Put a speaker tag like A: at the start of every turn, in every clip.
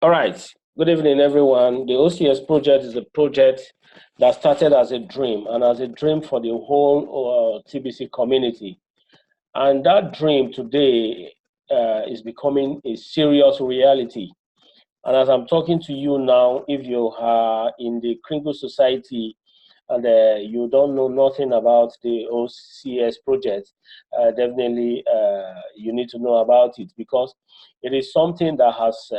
A: All right. Good evening, everyone. The OCS project is a project that started as a dream and as a dream for the whole TBC community. And that dream today is becoming a serious reality. And as I'm talking to you now, if you are in the Kringle Society and you don't know nothing about the OCS project, definitely you need to know about it because it is something that has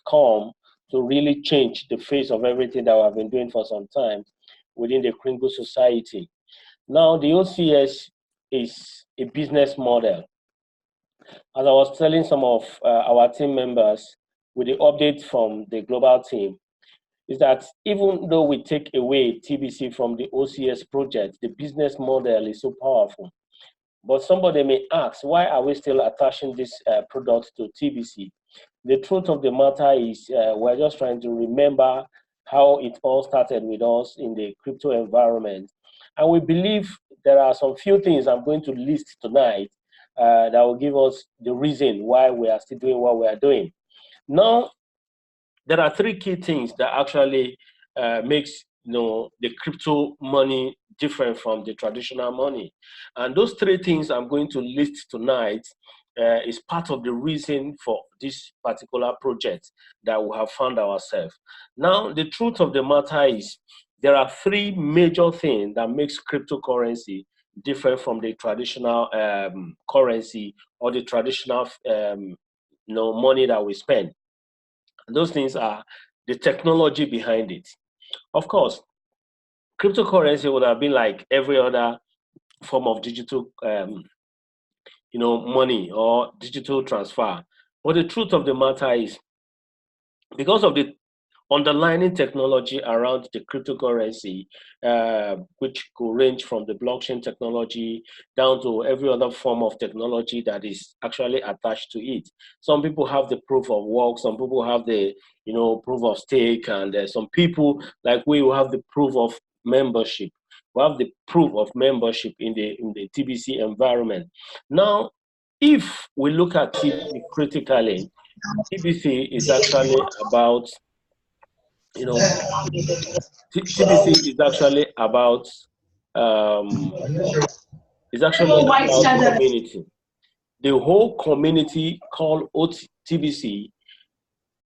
A: come to really change the face of everything that we have been doing for some time within the Kringle Society. Now, the OCS is a business model. As I was telling some of our team members with the update from the global team, is that even though we take away TBC from the OCS project, the business model is so powerful. But somebody may ask, why are we still attaching this product to TBC? The truth of the matter is we're just trying to remember how it all started with us in the crypto environment. And we believe there are some few things I'm going to list tonight that will give us the reason why we are still doing what we are doing. Now, there are three key things that actually makes the crypto money different from the traditional money, and those three things I'm going to list tonight is part of the reason for this particular project that we have found ourselves. Now, the truth of the matter is there are three major things that makes cryptocurrency different from the traditional currency or the traditional money that we spend. Those things are the technology behind it. Of course, cryptocurrency would have been like every other form of digital, money or digital transfer. But the truth of the matter is, because of the underlying technology around the cryptocurrency, which could range from the blockchain technology down to every other form of technology that is actually attached to it. Some people have the proof of work, some people have the proof of stake, and some people like we will have the proof of membership. We have the proof of membership in the TBC environment. Now, if we look at TBC critically, TBC is actually about TBC um, is actually about community. The whole community called TBC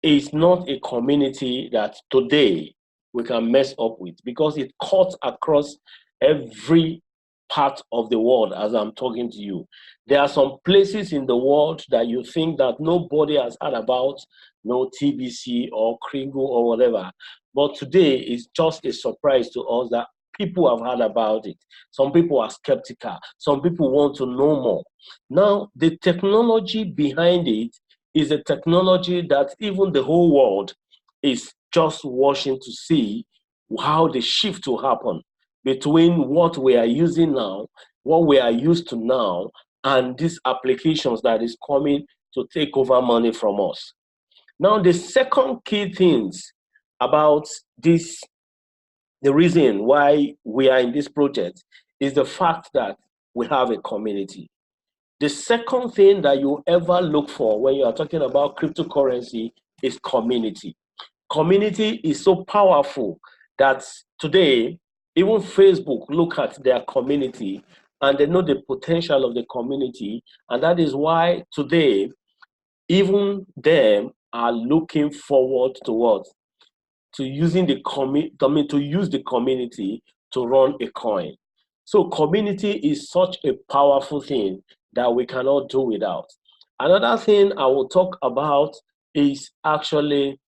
A: is not a community that today we can mess up with because it cuts across every part of the world as I'm talking to you. There are some places in the world that you think that nobody has heard about, no TBC or Kringle or whatever. But today it's just a surprise to us that people have heard about it. Some people are skeptical. Some people want to know more. Now, the technology behind it is a technology that even the whole world is just watching to see how the shift will happen between what we are using now, what we are used to now, and these applications that is coming to take over money from us. Now, the second key things about this, the reason why we are in this project is the fact that we have a community. The second thing that you ever look for when you are talking about cryptocurrency is community. Community is so powerful that today, even Facebook look at their community and they know the potential of the community. And that is why today, even them are looking forward to what? To using to use the community to run a coin. So community is such a powerful thing that we cannot do without. Another thing I will talk about is actually,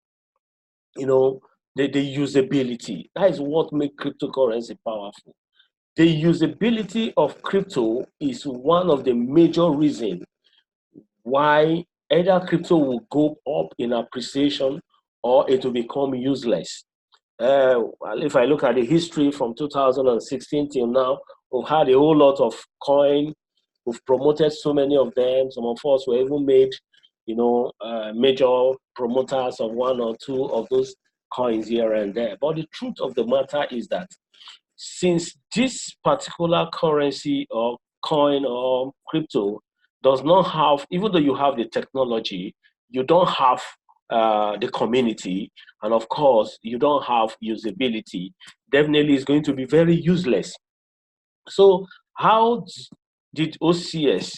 A: the usability. That is what makes cryptocurrency powerful. The usability of crypto is one of the major reasons why either crypto will go up in appreciation or it will become useless. Well, if I look at the history from 2016 till now, we've had a whole lot of coin. We've promoted so many of them. Some of us were even made, major promoters of one or two of those coins here and there. But the truth of the matter is that since this particular currency or coin or crypto does not have, even though you have the technology, you don't have the community, and of course, you don't have usability, definitely it's going to be very useless. So how did OCS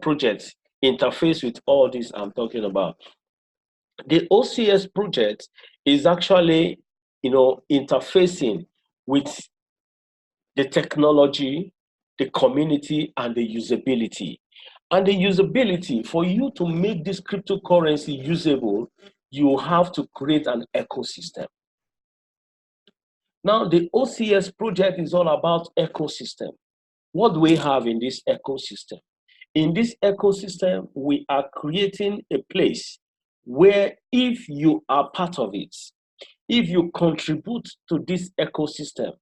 A: project interface with all this I'm talking about? The OCS project is actually, interfacing with the technology, the community, and the usability. And the usability, for you to make this cryptocurrency usable, you have to create an ecosystem. Now, the OCS project is all about ecosystem. What do we have in this ecosystem? In this ecosystem, we are creating a place where if you are part of it, if you contribute to this ecosystem,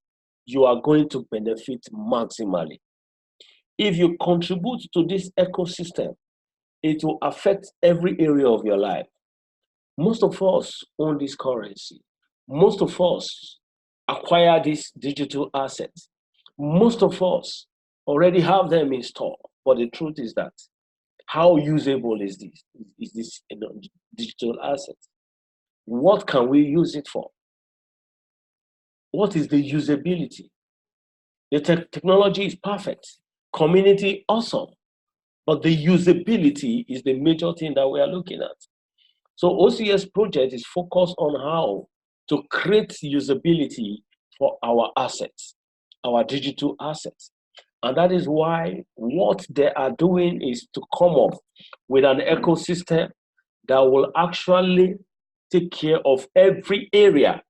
A: you are going to benefit maximally. If you contribute to this ecosystem, it will affect every area of your life. Most of us own this currency. Most of us acquire these digital assets. Most of us already have them in store. But the truth is that how usable is this? Is this digital asset? What can we use it for? What is the usability? The technology is perfect. Community, awesome. But the usability is the major thing that we are looking at. So OCS project is focused on how to create usability for our assets, our digital assets. And that is why what they are doing is to come up with an ecosystem that will actually take care of every area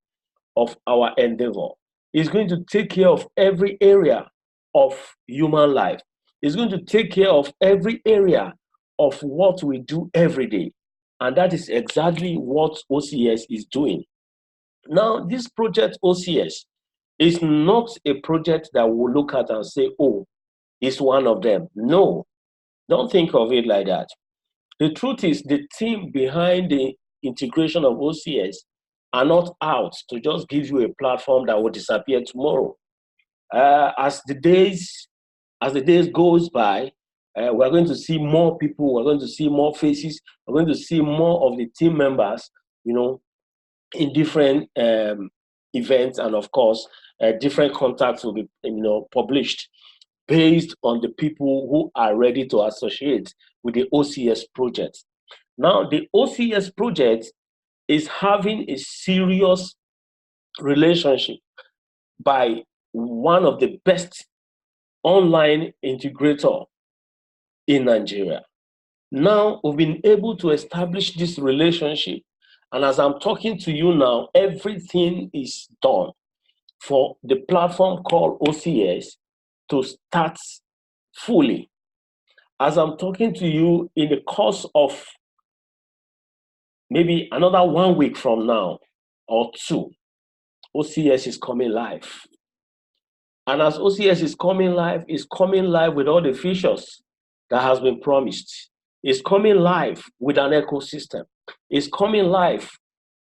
A: of our endeavor. It's going to take care of every area of human life. It's going to take care of every area of what we do every day. And that is exactly what OCS is doing. Now, this project OCS is not a project that we'll look at and say, oh, it's one of them. No, don't think of it like that. The truth is, the team behind the integration of OCS are not out to just give you a platform that will disappear tomorrow. As the days goes by, we're going to see more people, we're going to see more faces, we're going to see more of the team members, in different events, and of course, different contacts will be, published based on the people who are ready to associate with the OCS project. Now, the OCS project is having a serious relationship by one of the best online integrator in Nigeria. Now, we've been able to establish this relationship, and as I'm talking to you now, everything is done for the platform called OCS to start fully. As I'm talking to you, in the course of maybe another 1 week from now or two, OCS is coming live. And as OCS is coming live, it's coming live with all the features that has been promised. It's coming live with an ecosystem. It's coming live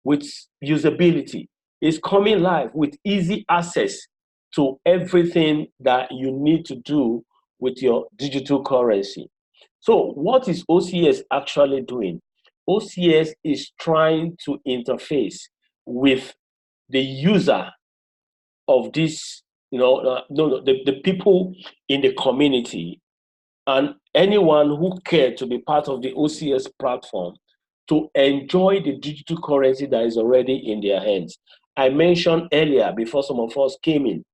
A: with usability. It's coming live with easy access to everything that you need to do with your digital currency. So what is OCS actually doing? OCS is trying to interface with the user of this, the people in the community, and anyone who cares to be part of the OCS platform to enjoy the digital currency that is already in their hands. I mentioned earlier, before some of us came in,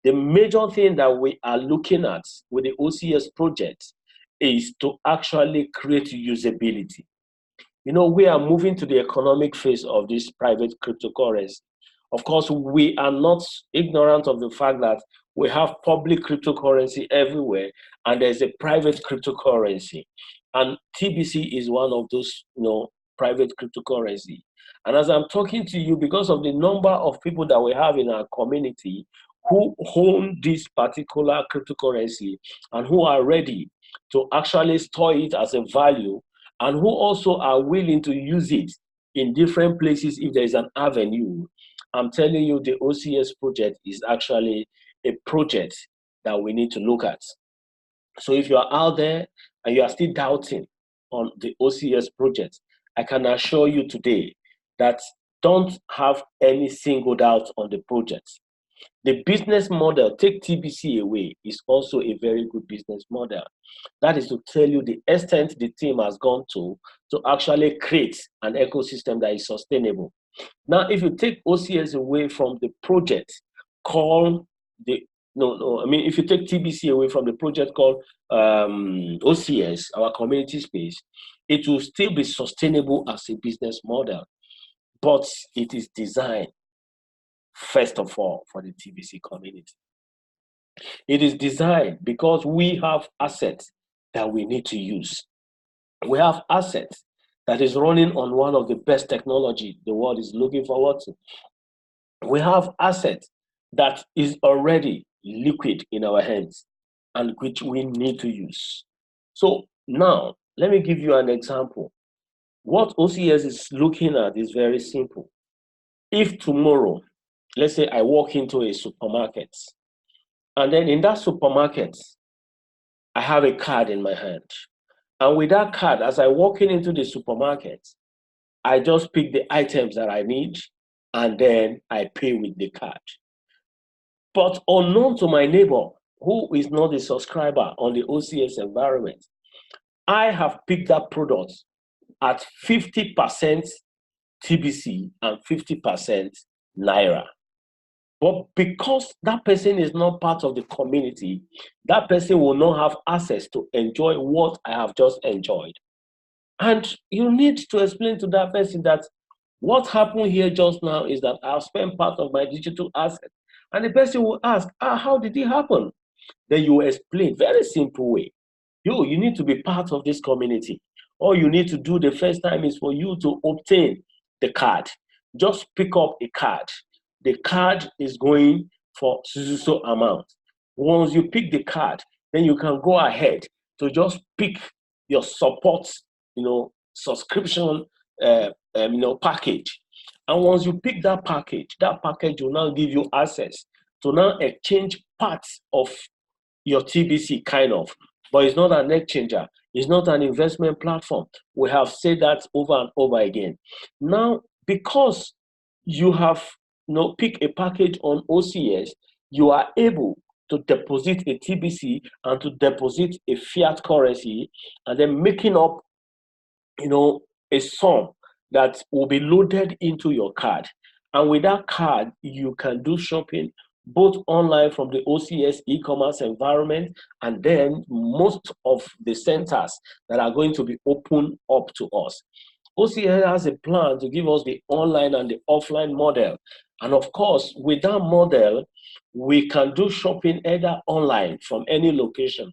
A: the major thing that we are looking at with the OCS project is to actually create usability. We are moving to the economic phase of this private cryptocurrency. Of course, we are not ignorant of the fact that we have public cryptocurrency everywhere, and there's a private cryptocurrency. And TBC is one of those, private cryptocurrency. And as I'm talking to you, because of the number of people that we have in our community who own this particular cryptocurrency and who are ready to actually store it as a value, and who also are willing to use it in different places if there is an avenue, I'm telling you, the OCS project is actually a project that we need to look at. So if you are out there and you are still doubting on the OCS project, I can assure you today that don't have any single doubt on the project. The business model, take TBC away, is also a very good business model. That is to tell you the extent the team has gone to actually create an ecosystem that is sustainable. Now, if you take OCS away from the project, call the if you take TBC away from the project called OCS, our community space, it will still be sustainable as a business model, but it is designed first of all for the TBC community. It is designed because we have assets that we need to use. We have assets that is running on one of the best technology the world is looking forward to. We have assets that is already liquid in our hands and which we need to use. So now, let me give you an example. What OCS is looking at is very simple. If tomorrow, let's say I walk into a supermarket, and then in that supermarket, I have a card in my hand. And with that card, as I walk into the supermarket, I just pick the items that I need, and then I pay with the card. But unknown to my neighbor, who is not a subscriber on the OCS environment, I have picked that product at 50% TBC and 50% Naira. But because that person is not part of the community, that person will not have access to enjoy what I have just enjoyed. And you need to explain to that person that what happened here just now is that I've spent part of my digital asset. And the person will ask, how did it happen? Then you explain, very simple way. You need to be part of this community. All you need to do the first time is for you to obtain the card. Just pick up a card. The card is going for so amount. Once you pick the card, then you can go ahead to just pick your support, subscription, package. And once you pick that package will now give you access to now exchange parts of your TBC kind of, but it's not an exchanger. It's not an investment platform. We have said that over and over again. Now, because you have pick a package on OCS, you are able to deposit a TBC and to deposit a fiat currency, and then making up, a sum that will be loaded into your card. And with that card, you can do shopping both online from the OCS e-commerce environment, and then most of the centers that are going to be open up to us. OCS has a plan to give us the online and the offline model. And of course, with that model, we can do shopping either online from any location.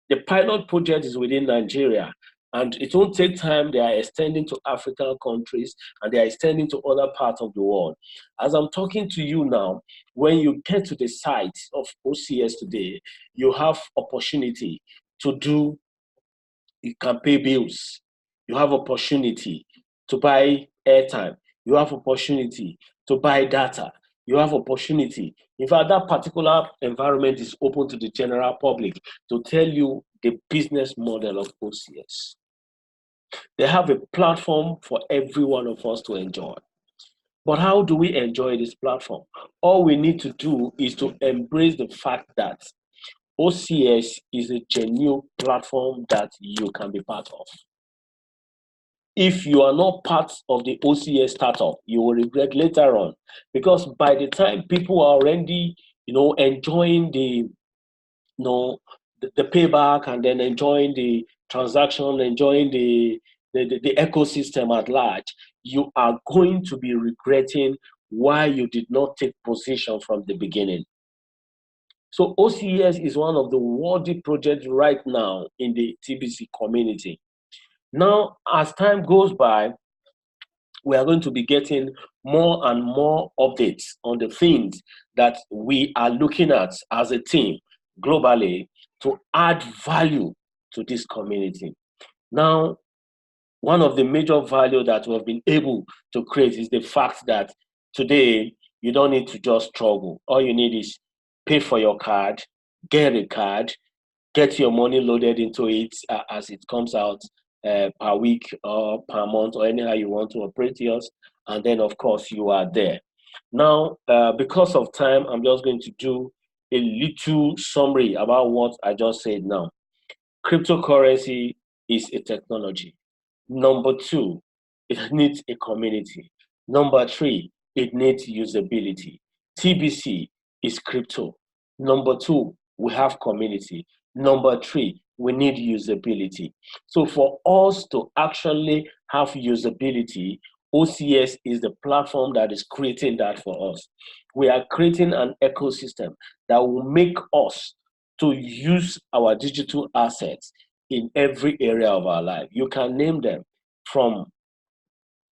A: The pilot project is within Nigeria, and it won't take time. They are extending to African countries, and they are extending to other parts of the world. As I'm talking to you now, when you get to the site of OCS today, you have opportunity to do, you can pay bills. You have opportunity to buy airtime. You have opportunity to buy data. You have opportunity. In fact, that particular environment is open to the general public to tell you the business model of OCS. They have a platform for every one of us to enjoy. But how do we enjoy this platform? All we need to do is to embrace the fact that OCS is a genuine platform that you can be part of. If you are not part of the OCS startup, you will regret later on, because by the time people are already, enjoying the payback, and then enjoying the transaction, enjoying the ecosystem at large, you are going to be regretting why you did not take position from the beginning. So OCS is one of the worthy projects right now in the TBC community. Now, as time goes by, we are going to be getting more and more updates on the things that we are looking at as a team globally to add value to this community. Now, one of the major value that we have been able to create is the fact that today you don't need to just struggle. All you need is pay for your card, get a card, get your money loaded into it as it comes out, per week or per month, or anyhow you want to operate yours, and then of course you are there. Now, because of time, I'm just going to do a little summary about what I just said now. Cryptocurrency is a technology. Number two, it needs a community. Number three, it needs usability. TBC is crypto. Number two, we have community. Number three, we need usability. So for us to actually have usability, OCS is the platform that is creating that for us. We are creating an ecosystem that will make us to use our digital assets in every area of our life. You can name them, from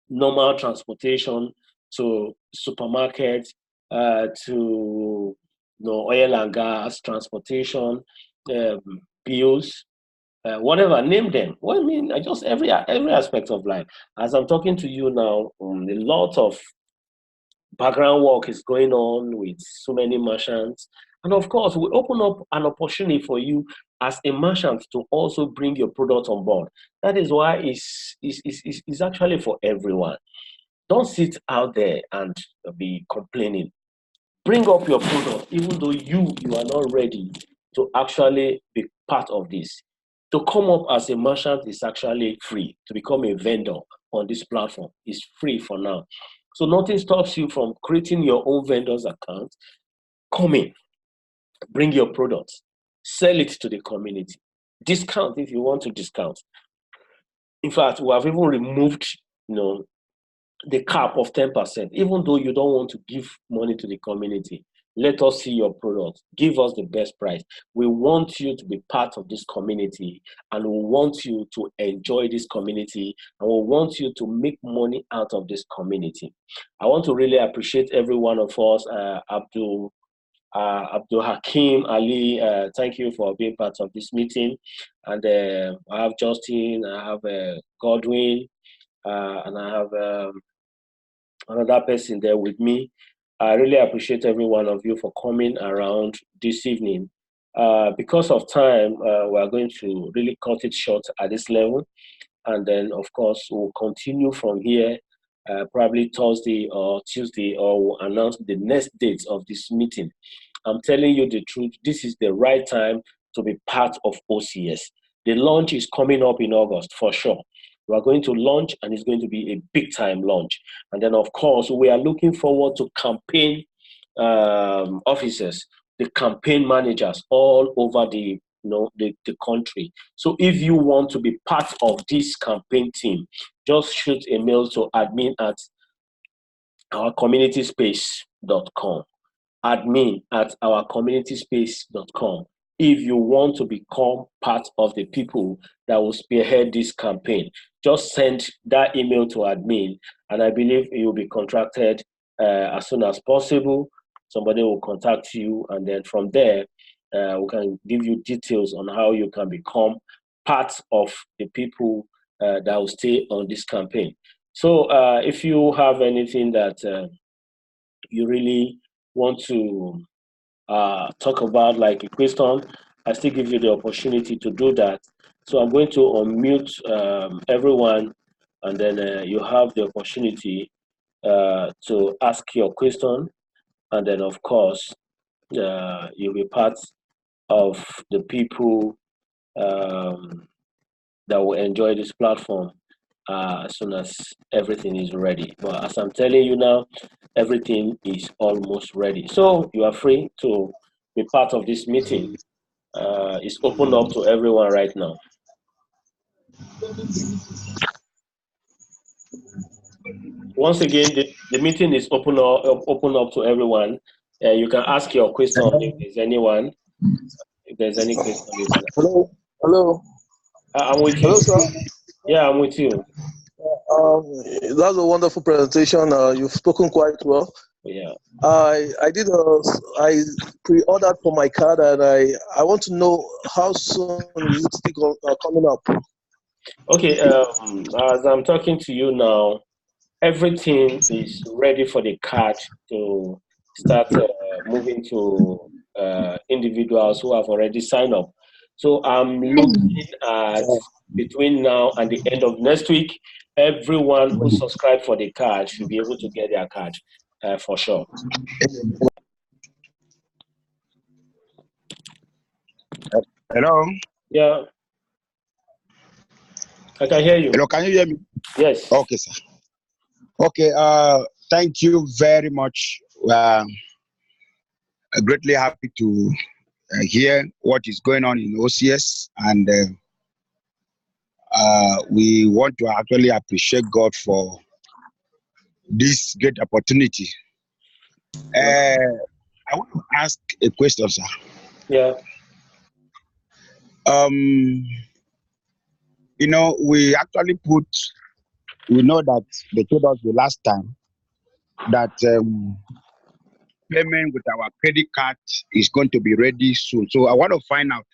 A: normal transportation to supermarkets, to oil and gas, transportation, bills, whatever, name them. Well, I mean, just every aspect of life. As I'm talking to you now, a lot of background work is going on with so many merchants. And of course, we open up an opportunity for you as a merchant to also bring your product on board. That is why it's actually for everyone. Don't sit out there and be complaining. Bring up your product, even though you are not ready to actually be part of this. To come up as a merchant is actually free. To become a vendor on this platform is free for now. So nothing stops you from creating your own vendor's account. Come in, bring your products, sell it to the community. Discount if you want to discount. In fact, we have even removed, the cap of 10%, even though you don't want to give money to the community. Let us see your product. Give us the best price. We want you to be part of this community, and we want you to enjoy this community, and we want you to make money out of this community. I want to really appreciate every one of us. Abdul Hakim Ali, thank you for being part of this meeting. And I have Justin, I have Godwin, and I have another person there with me. I really appreciate every one of you for coming around this evening. Because of time, we are going to really cut it short at this level. And then, of course, we'll continue from here, probably Thursday or Tuesday, or we'll announce the next dates of this meeting. I'm telling you the truth, this is the right time to be part of OCS. The launch is coming up in August, for sure. We are going to launch, and it's going to be a big time launch. And then, of course, we are looking forward to campaign officers, the campaign managers all over the country. So if you want to be part of this campaign team, just shoot a mail to admin at ourcommunityspace.com. Admin at ourcommunityspace.com. If you want to become part of the people that will spearhead this campaign, just send that email to admin, and I believe you will be contracted as soon as possible. Somebody will contact you, and then from there, we can give you details on how you can become part of the people that will stay on this campaign. So if you have anything that you really want to talk about, like a question, I still give you the opportunity to do that. So I'm going to unmute everyone, and then you have the opportunity to ask your question, and then of course you'll be part of the people that will enjoy this platform as soon as everything is ready. But as I'm telling you now, everything is almost ready. So you are free to be part of this meeting. It's open up to everyone right now. Once again, the meeting is open up to everyone. You can ask your question if there's anyone. If there's any question, you can.
B: Hello.
A: I'm with you.
B: Hello, sir.
A: Yeah, I'm with you.
B: That's a wonderful presentation. You've spoken quite well.
A: Yeah.
B: I I pre-ordered for my card, and I want to know how soon is it still coming up?
A: Okay. As I'm talking to you now, everything is ready for the card to start moving to individuals who have already signed up. So I'm looking at between now and the end of next week, everyone who subscribed for the card should be able to get their card for sure.
C: Hello?
A: Yeah, I can hear you.
C: Hello, can you hear me?
A: Yes.
C: Okay, sir. Okay, thank you very much. Greatly happy to hear what is going on in OCS, and we want to actually appreciate God for this great opportunity. I want to ask a question, sir.
A: Yeah.
C: We actually we know that they told us the last time that payment with our credit card is going to be ready soon. So I want to find out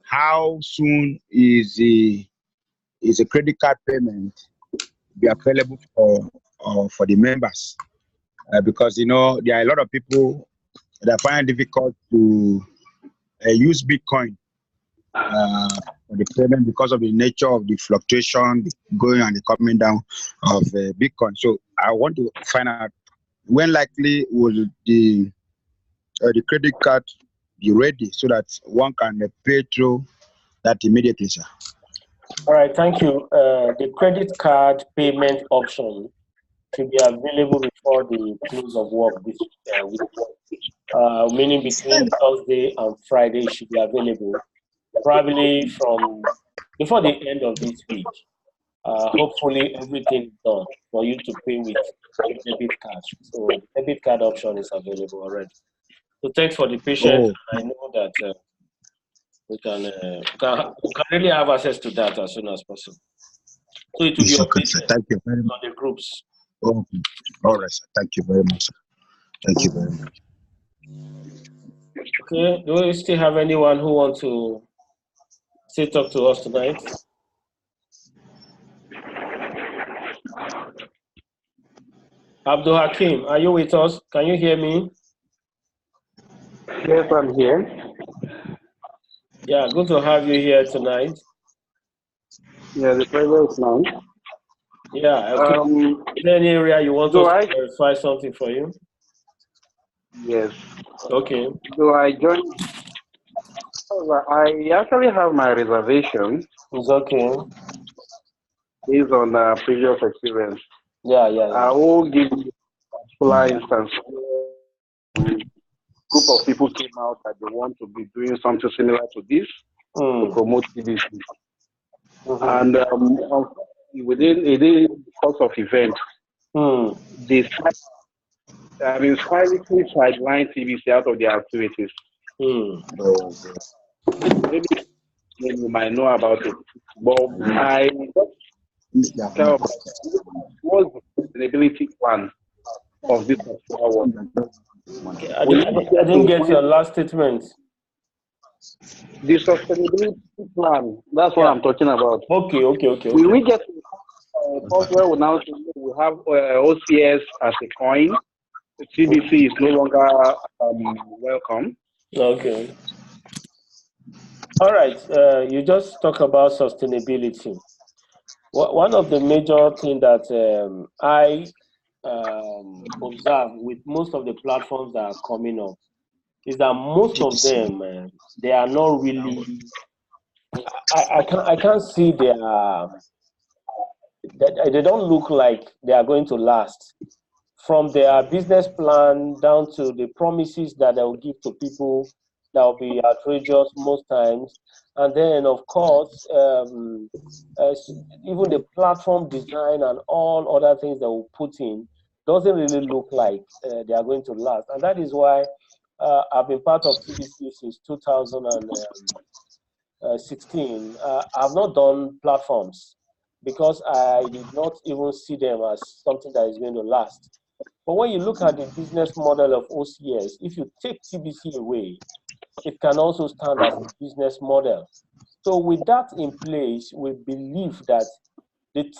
C: how soon is a credit card payment be available for the members, because there are a lot of people that find it difficult to use Bitcoin for the payment because of the nature of the fluctuation, the going and the coming down of Bitcoin. So I want to find out when likely will the credit card be ready so that one can pay through that immediately, sir.
A: All right, thank you. The credit card payment option should be available before the close of work this week. Meaning between Thursday and Friday should be available, probably from before the end of this week. Hopefully everything is done for you to pay with a debit card. So the debit card option is available already. So thanks for the patience. I know that we can really have access to that as soon as possible. So it will be updated
C: Thank you very much.
A: on the groups.
C: Okay. All right, sir. Thank you very much, sir. Thank you very much.
A: Okay, do we still have anyone who wants to still talk to us tonight? Abdul Hakim, are you with us? Can you hear me?
D: Yes, I'm here.
A: Yeah, good to have you here tonight.
D: Yeah, the pleasure is mine.
A: Yeah, okay. Is there any area you want us to verify something for you?
D: Yes.
A: Okay.
D: Do I join? I actually have my reservation.
A: It's okay.
D: Based on previous experience.
A: Yeah.
D: I will give you a particular instance. A group of people came out that they want to be doing something similar to this to promote TBC. And within the course of event, they silently sideline TBC out of their activities. Maybe you might know about it, but I what's the sustainability plan of this particular one?
A: Okay, I didn't get your last statement.
D: The sustainability plan, that's what I'm talking about.
A: Okay.
D: Will we get to the point where we now say we have OCS as a coin? The TBC is no longer welcome.
A: Okay. All right. You just talk about sustainability. One of the major things that I observe with most of the platforms that are coming up is that most of them they are not really. I can't see they don't look like they are going to last. From their business plan down to the promises that they will give to people, that will be outrageous most times. And then, of course, even the platform design and all other things that we put in doesn't really look like they are going to last. And that is why I've been part of TBC since 2016. I've not done platforms because I did not even see them as something that is going to last. But when you look at the business model of OCS, if you take TBC away, it can also stand as a business model. So with that in place, we believe that the